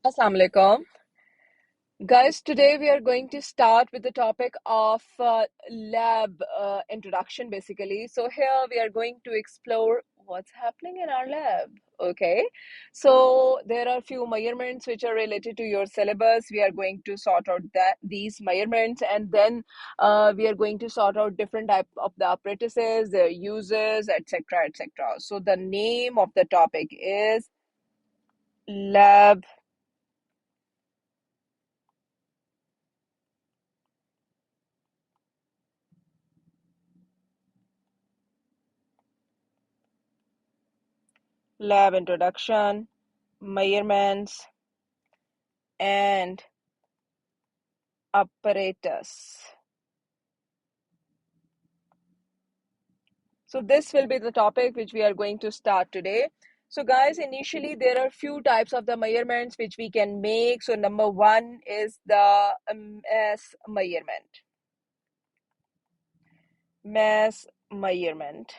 Assalamu alaikum. Guys, today we are going to start with the topic of lab introduction basically. So, here we are going to explore what's happening in our lab. Okay, so there are few measurements which are related to your syllabus. We are going to sort out these measurements, and then we are going to sort out different type of the apparatuses, their uses, etc., etc. So, the name of the topic is lab lab introduction, measurements, and apparatus. So this will be the topic which we are going to start today. So guys, initially there are few types of the measurements which we can make. So number one is the mass measurement. Mass measurement.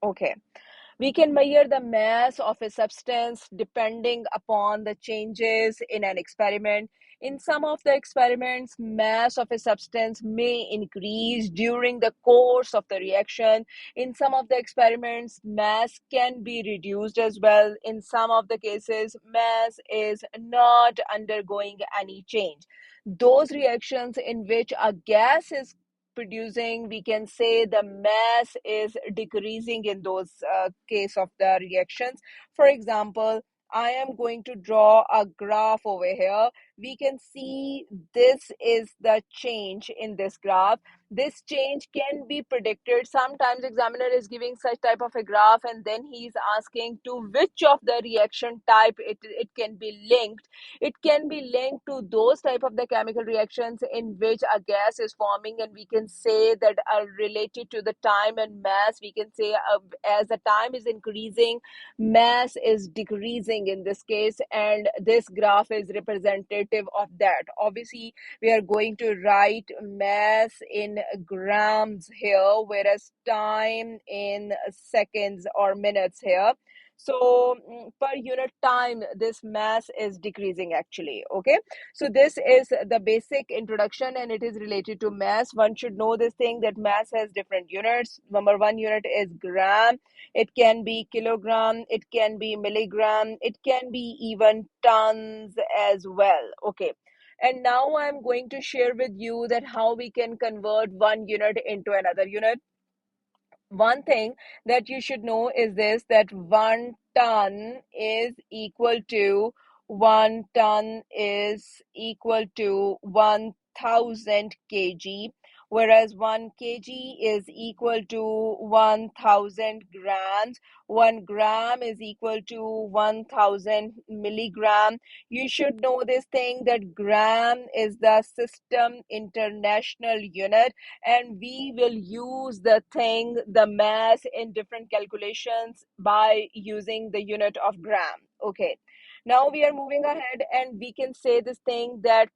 Okay. We can measure the mass of a substance depending upon the changes in an experiment. In some of the experiments, mass of a substance may increase during the course of the reaction. In some of the experiments, mass can be reduced as well. In some of the cases, mass is not undergoing any change. Those reactions in which a gas is producing, we can say the mass is decreasing in those case of the reactions. For example, I am going to draw a graph over here. We can see this is the change in this graph. This change can be predicted. Sometimes examiner is giving such type of a graph, and then he is asking to which of the reaction type it can be linked. It can be linked to those type of the chemical reactions in which a gas is forming, and we can say that are related to the time and mass. We can say as the time is increasing, mass is decreasing in this case, and this graph is representative of that. Obviously, we are going to write mass in grams here, whereas time in seconds or minutes here. So per unit time, this mass is decreasing actually. Okay, so this is the basic introduction, and it is related to mass. One should know this thing that mass has different units. Number one unit is gram. It can be kilogram, it can be milligram, it can be even tons as well. Okay, and now I'm going to share with you that how we can convert one unit into another unit. One thing that you should know is this, that 1 ton is equal to 1 ton is equal to 1000 kg, whereas 1 kg is equal to 1000 grams. 1 gram is equal to 1000 milligram. You should know this thing that gram is the system international unit, and we will use the mass in different calculations by using the unit of gram. Okay, now we are moving ahead, and we can say this thing that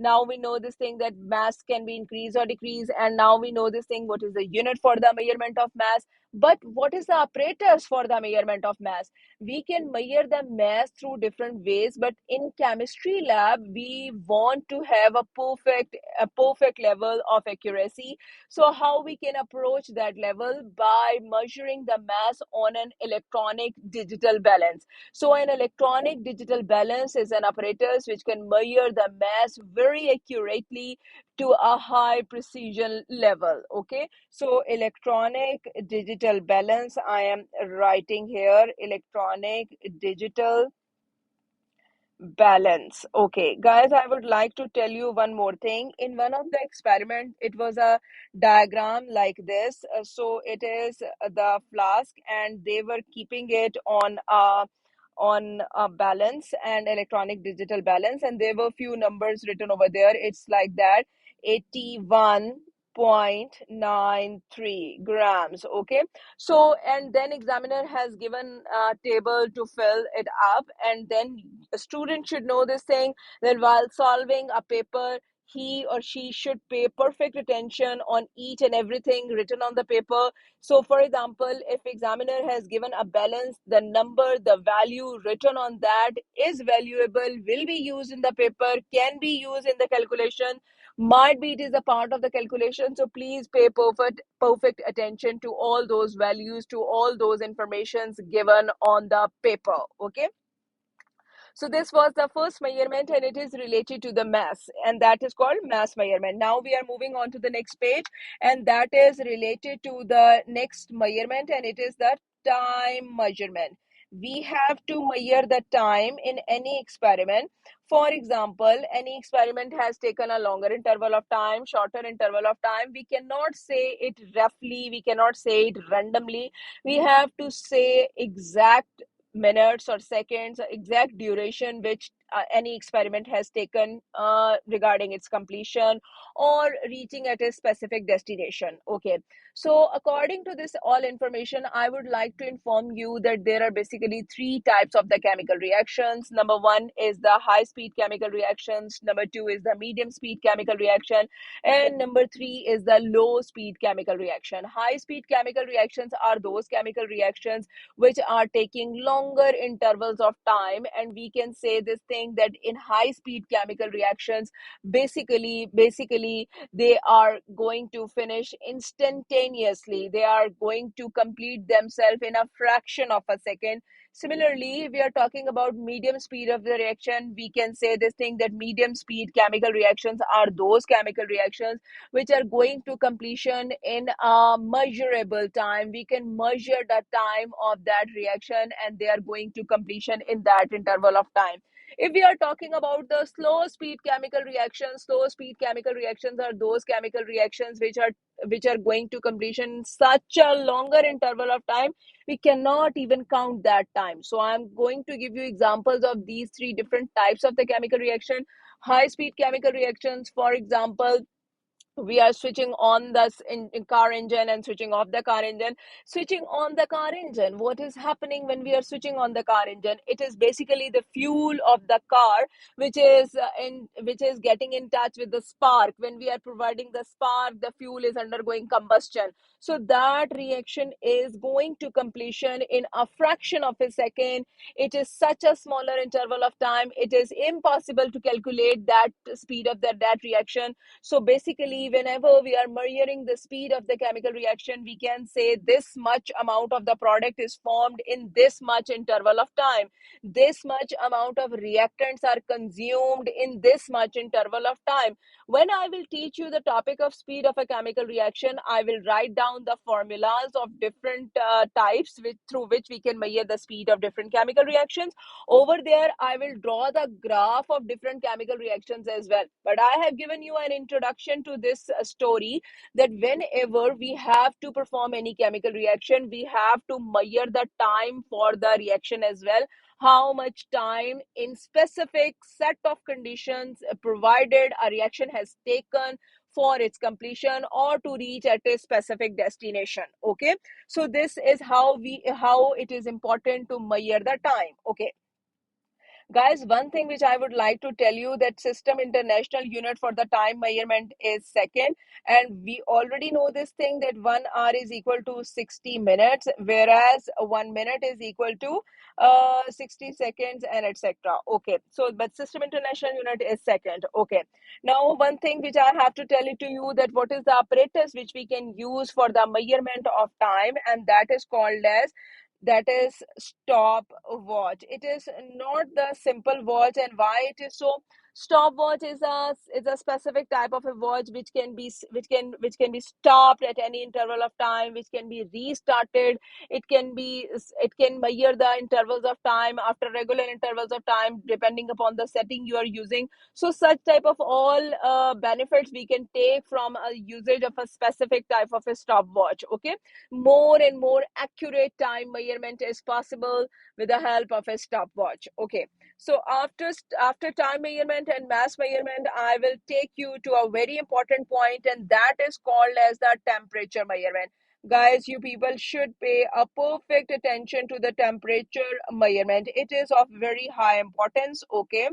now we know this thing that mass can be increased or decreased, and now we know this thing what is the unit for the measurement of mass. But what is the apparatus for the measurement of mass? We can measure the mass through different ways, but in chemistry lab we want to have a perfect level of accuracy. So how we can approach that level? By measuring the mass on an electronic digital balance. So an electronic digital balance is an apparatus which can measure the mass very accurately to a high precision level. Okay, so electronic digital balance, I am writing here electronic digital balance. Okay, guys, I would like to tell you one more thing. In one of the experiment, it was a diagram like this. So it is the flask, and they were keeping it on a balance and electronic digital balance, and there were few numbers written over there. It's like that, 81.93 grams. Okay, so and then examiner has given a table to fill it up, and then a student should know this thing, that while solving a paper, he or she should pay perfect attention on each and everything written on the paper. So for example, if examiner has given a balance, the number, the value written on that is valuable, will be used in the paper, can be used in the calculation, might be it is a part of the calculation. So please pay perfect attention to all those values, to all those informations given on the paper. Okay, so this was the first measurement and it is related to the mass, and that is called mass measurement. Now we are moving on to the next page, and that is related to the next measurement, and it is the time measurement. We have to measure the time in any experiment. For example, any experiment has taken a longer interval of time, shorter interval of time. We cannot say it roughly, we cannot say it randomly. We have to say exact minutes or seconds, exact duration which any experiment has taken regarding its completion or reaching at a specific destination. Okay, so according to this all information, I would like to inform you that there are basically three types of the chemical reactions. Number one is the high speed chemical reactions, number two is the medium speed chemical reaction, and number three is the low speed chemical reaction. High speed chemical reactions are those chemical reactions which are taking longer intervals of time, and we can say this thing that in high speed chemical reactions, basically they are going to finish instantaneously, they are going to complete themselves in a fraction of a second. Similarly, if we are talking about medium speed of the reaction, we can say this thing that medium speed chemical reactions are those chemical reactions which are going to completion in a measurable time. We can measure the time of that reaction and they are going to completion in that interval of time. If we are talking about the slow speed chemical reactions, slow speed chemical reactions are those chemical reactions which are going to completion in such a longer interval of time, we cannot even count that time. So I'm going to give you examples of these three different types of the chemical reaction. High speed chemical reactions, for example, we are switching on the in car engine and switching off the car engine. Switching on the car engine, what is happening when we are switching on the car engine? It is basically the fuel of the car which is getting in touch with the spark. When we are providing the spark, the fuel is undergoing combustion, so that reaction is going to completion in a fraction of a second. It is such a smaller interval of time, it is impossible to calculate that speed of that reaction. So basically, whenever we are measuring the speed of the chemical reaction, we can say this much amount of the product is formed in this much interval of time. This much amount of reactants are consumed in this much interval of time. When I will teach you the topic of speed of a chemical reaction, I will write down the formulas of different types through which we can measure the speed of different chemical reactions. Over there, I will draw the graph of different chemical reactions as well. But I have given you an introduction to this story that whenever we have to perform any chemical reaction, we have to measure the time for the reaction as well. How much time in specific set of conditions provided a reaction has taken for its completion or to reach at a specific destination. Okay, so this is how it is important to measure the time. Okay, guys, one thing which I would like to tell you that system international unit for the time measurement is second, and we already know this thing that 1 hour is equal to 60 minutes, whereas 1 minute is equal to 60 seconds and etc. Okay, so but system international unit is second. Okay, now one thing which I have to tell it to you that what is the apparatus which we can use for the measurement of time, and that is called as that is stopwatch. It is not the simple watch, and why it is so? Stopwatch is a specific type of a watch which can be which can be stopped at any interval of time, which can be restarted. It can measure the intervals of time after regular intervals of time depending upon the setting you are using. So such type of all benefits we can take from a usage of a specific type of a stopwatch. Okay, more and more accurate time measurement is possible with the help of a stopwatch. Okay, so after time measurement and mass measurement, I will take you to a very important point, and that is called as the temperature measurement. Guys, you people should pay a perfect attention to the temperature measurement. It is of very high importance. Okay,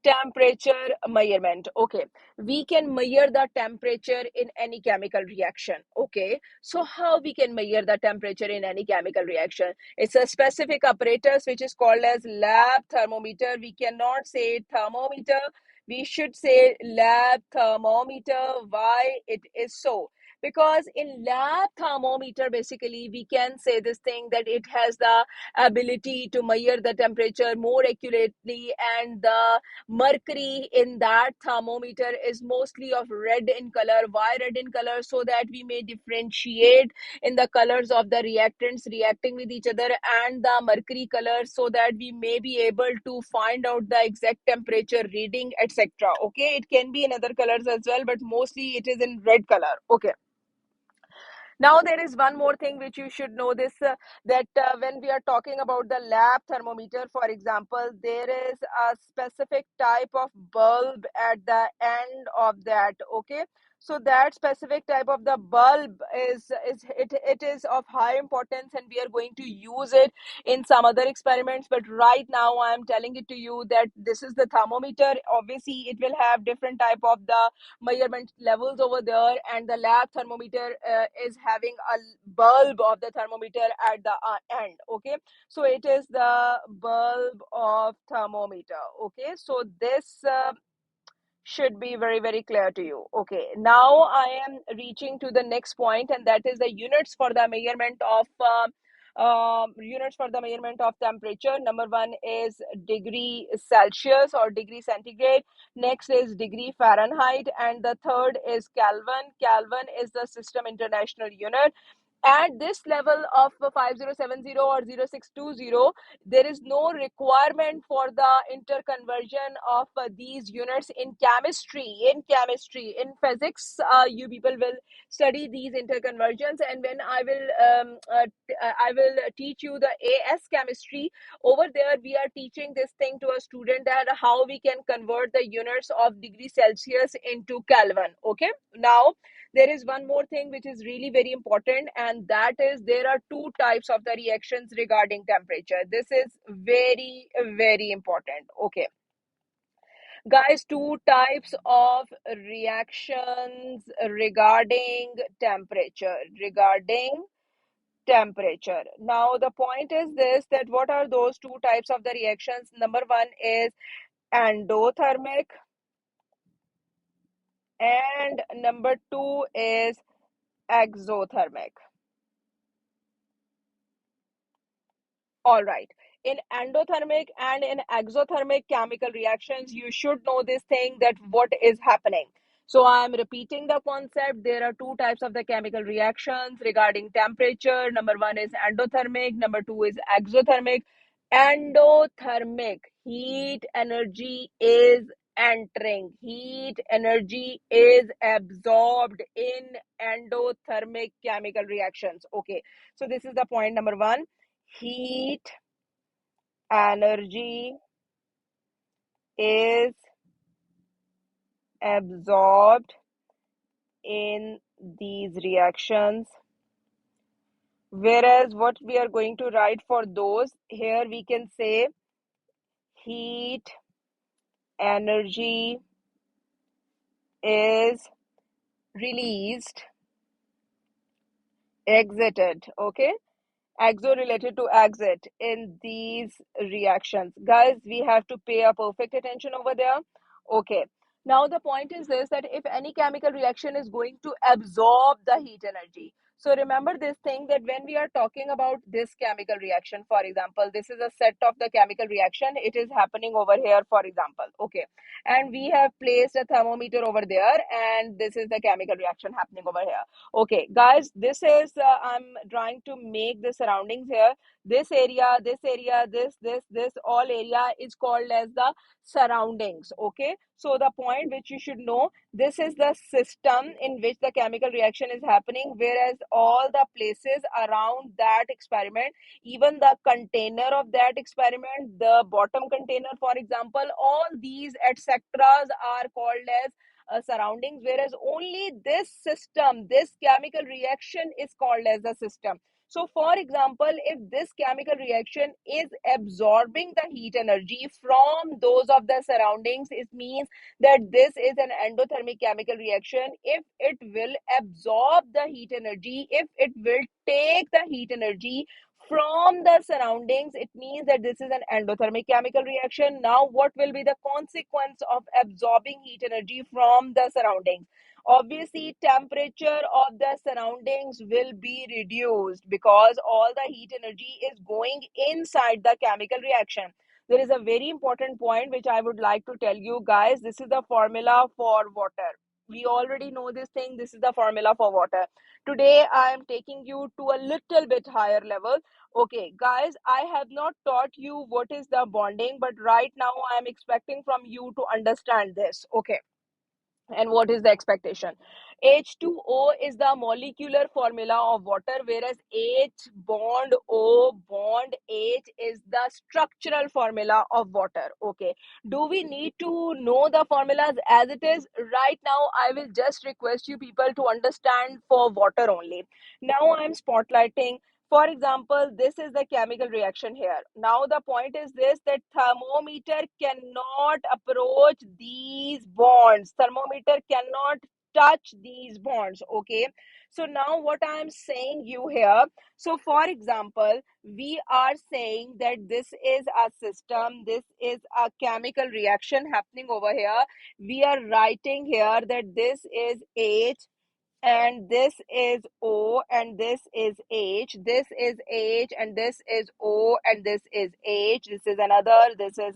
Temperature measurement. Okay, we can measure the temperature in any chemical reaction. Okay, so how we can measure the temperature in any chemical reaction? It's a specific apparatus which is called as lab thermometer. We cannot say thermometer, we should say lab thermometer. Why it is so? Because in lab thermometer, basically we can say this thing that it has the ability to measure the temperature more accurately, and the mercury in that thermometer is mostly of red in color. Why red in color? So that we may differentiate in the colors of the reactants reacting with each other and the mercury color, so that we may be able to find out the exact temperature reading, etc. Okay, it can be in other colors as well, but mostly it is in red color. Okay, now there is one more thing which you should know this, that when we are talking about the lab thermometer, for example, there is a specific type of bulb at the end of that. Okay, so that specific type of the bulb it is of high importance, and we are going to use it in some other experiments. But right now I am telling it to you that this is the thermometer. Obviously it will have different type of the measurement levels over there, and the lab thermometer is having a bulb of the thermometer at the end. Okay, so it is the bulb of thermometer. Okay, so this should be very clear to you. Okay, now I am reaching to the next point, and that is the units for the measurement of units for the measurement of temperature. Number one is degree Celsius or degree centigrade. Next is degree Fahrenheit, and the third is Kelvin. Kelvin is the system international unit. At this level of 5070 or 0620, there is no requirement for the interconversion of these units in chemistry. In physics, you people will study these interconversions, and when I will teach you the AS chemistry. Over there we are teaching this thing to a student, that how we can convert the units of degree Celsius into Kelvin. Okay, now there is one more thing which is really very important, and that is there are two types of the reactions regarding temperature. This is very important. Okay, guys, two types of reactions regarding temperature. Now the point is this, that what are those two types of the reactions? Number one is endothermic, and number two is exothermic. All right. In endothermic and in exothermic chemical reactions, you should know this thing, that what is happening. So I'm repeating the concept. There are two types of the chemical reactions regarding temperature. Number one is endothermic. Number two is exothermic. Endothermic, heat energy is entering. Heat energy is absorbed in endothermic chemical reactions. Okay. So this is the point number one. Heat energy is absorbed in these reactions, whereas what we are going to write for those, here we can say heat energy is released, exited. Okay, exo related to exit in these reactions. Guys, we have to pay a perfect attention over there. Okay, now the point is this, that if any chemical reaction is going to absorb the heat energy, so remember this thing, that when we are talking about this chemical reaction, for example, this is a set of the chemical reaction, it is happening over here, for example. Okay, and we have placed a thermometer over there, and this is the chemical reaction happening over here. Okay, guys, this is I'm trying to make the surroundings here. This area, this all area is called as the surroundings. Okay, so the point which you should know, this is the system in which the chemical reaction is happening, whereas all the places around that experiment, even the container of that experiment, the bottom container, for example, all these etc are called as surroundings, whereas only this system, this chemical reaction is called as a system. So for example, if this chemical reaction is absorbing the heat energy from those of the surroundings, it means that this is an endothermic chemical reaction. If it will absorb the heat energy, if it will take the heat energy from the surroundings, it means that this is an endothermic chemical reaction. Now what will be the consequence of absorbing heat energy from the surroundings? Obviously temperature of the surroundings will be reduced because all the heat energy is going inside the chemical reaction. There is a very important point which I would like to tell you guys. This is the formula for water. We already know this thing. This is the formula for water. Today I am taking you to a little bit higher level. Okay guys, I have not taught you what is the bonding, but right now I am expecting from you to understand this. Okay, and what is the expectation? H2O is the molecular formula of water, whereas H bond O bond H is the structural formula of water. Okay, do we need to know the formulas as it is? Right now I will just request you people to understand for water only. Now I am spotlighting, for example, this is the chemical reaction here. Now the point is this, that thermometer cannot approach these bonds. Thermometer cannot touch these bonds. Okay. So now what I am saying you here. So for example, we are saying that this is a system. This is a chemical reaction happening over here. We are writing here that this is H and this is O and this is H, this is H and this is O and this is H, this is another, this is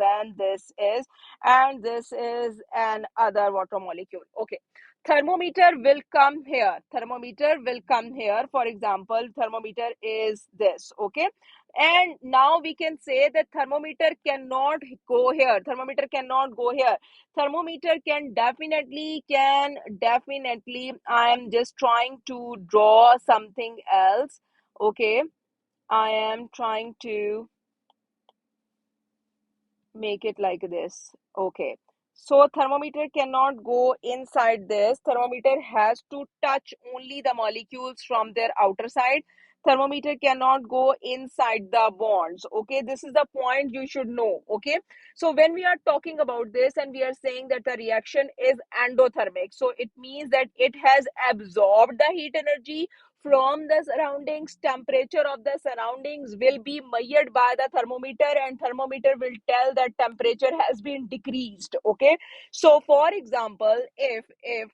and this is an other water molecule. Okay, thermometer will come here, thermometer will come here. For example, thermometer is this. Okay, and now we can say that thermometer cannot go here, thermometer cannot go here. Thermometer can definitely, I am just trying to draw something else. Okay, I am trying to make it like this. Okay, so thermometer cannot go inside this. Thermometer has to touch only the molecules from their outer side. Thermometer cannot go inside the bonds. Okay, this is the point you should know. Okay, so when we are talking about this and we are saying that the reaction is endothermic, so it means that it has absorbed the heat energy from the surroundings. Temperature of the surroundings will be measured by the thermometer, and thermometer will tell that temperature has been decreased. Okay, so for example, if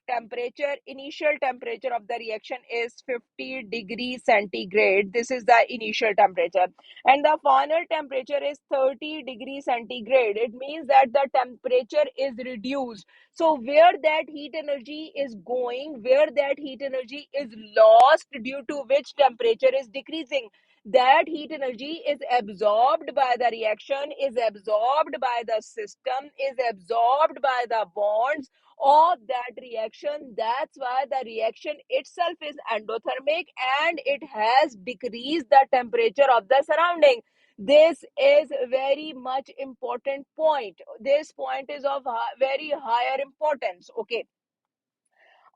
temperature, initial temperature of the reaction is 50 degrees centigrade, this is the initial temperature, and the final temperature is 30 degrees centigrade, it means that the temperature is reduced. So where that heat energy is going, where that heat energy is lost due to which temperature is decreasing, that heat energy is absorbed by the reaction, is absorbed by the system, is absorbed by the bonds of that reaction. That's why the reaction itself is endothermic and it has decreased the temperature of the surrounding. This is very much important point. This point is of very higher importance. Okay,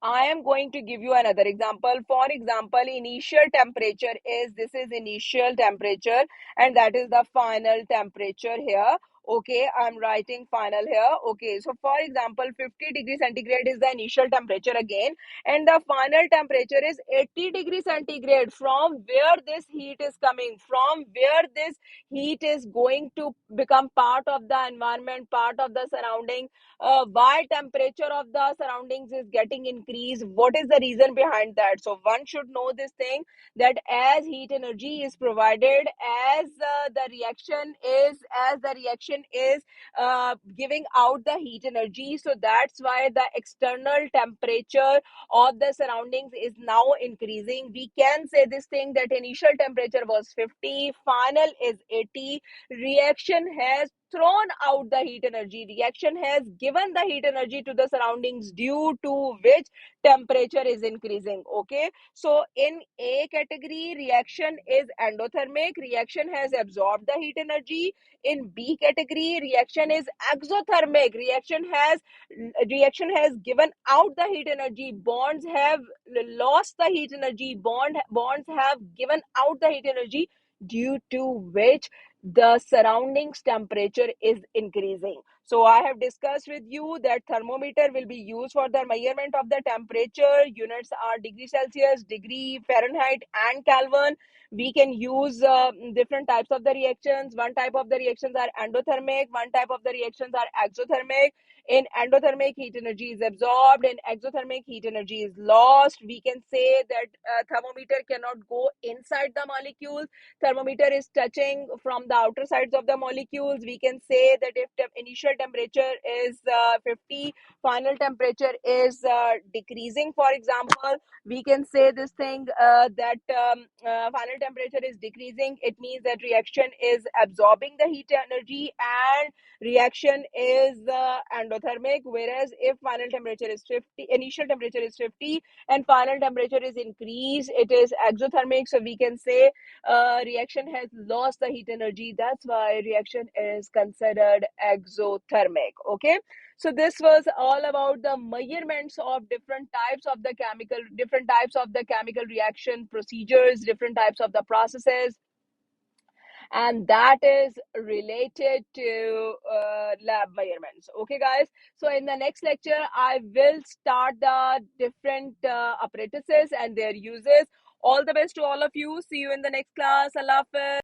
I am going to give you another example. For example, initial temperature is, this is initial temperature and that is the final temperature here. Okay, I'm writing final here. Okay, so for example, 50 degrees centigrade is the initial temperature again, and the final temperature is 80 degrees centigrade. From where this heat is coming, from where this heat is going to become part of the environment, part of the surrounding. Why temperature of the surroundings is getting increased? What is the reason behind that? So one should know this thing, that as heat energy is provided, as the reaction is giving out the heat energy, so that's why the external temperature of the surroundings is now increasing. We can say this thing, that initial temperature was 50, final is 80, reaction has thrown out the heat energy. Reaction has given the heat energy to the surroundings due to which temperature is increasing. Okay, so in A category, reaction is endothermic. Reaction has absorbed the heat energy. In B category, reaction is exothermic. Reaction has given out the heat energy. Bonds have lost the heat energy. Bonds have given out the heat energy, due to which the surroundings temperature is increasing. So I have discussed with you that thermometer will be used for the measurement of the temperature. Units are degree Celsius, degree Fahrenheit, and Kelvin. We can use different types of the reactions. One type of the reactions are endothermic, one type of the reactions are exothermic. In endothermic, heat energy is absorbed. In exothermic, heat energy is lost. We can say that thermometer cannot go inside the molecule. Thermometer is touching from the outer sides of the molecules. We can say that if the initial temperature is 50, final temperature is decreasing, for example, we can say this thing that final temperature is decreasing. It means that reaction is absorbing the heat energy and reaction is endothermic. Whereas if final temperature is 50, initial temperature is 50 and final temperature is increased, it is exothermic. So we can say reaction has lost the heat energy. That's why reaction is considered exothermic. Okay, so this was all about the measurements of different types of the chemical reaction procedures, different types of the processes, and that is related to lab measurements. Okay, guys, so in the next lecture I will start the different apparatuses and their uses. All the best to all of you. See you in the next class. Allah Hafiz.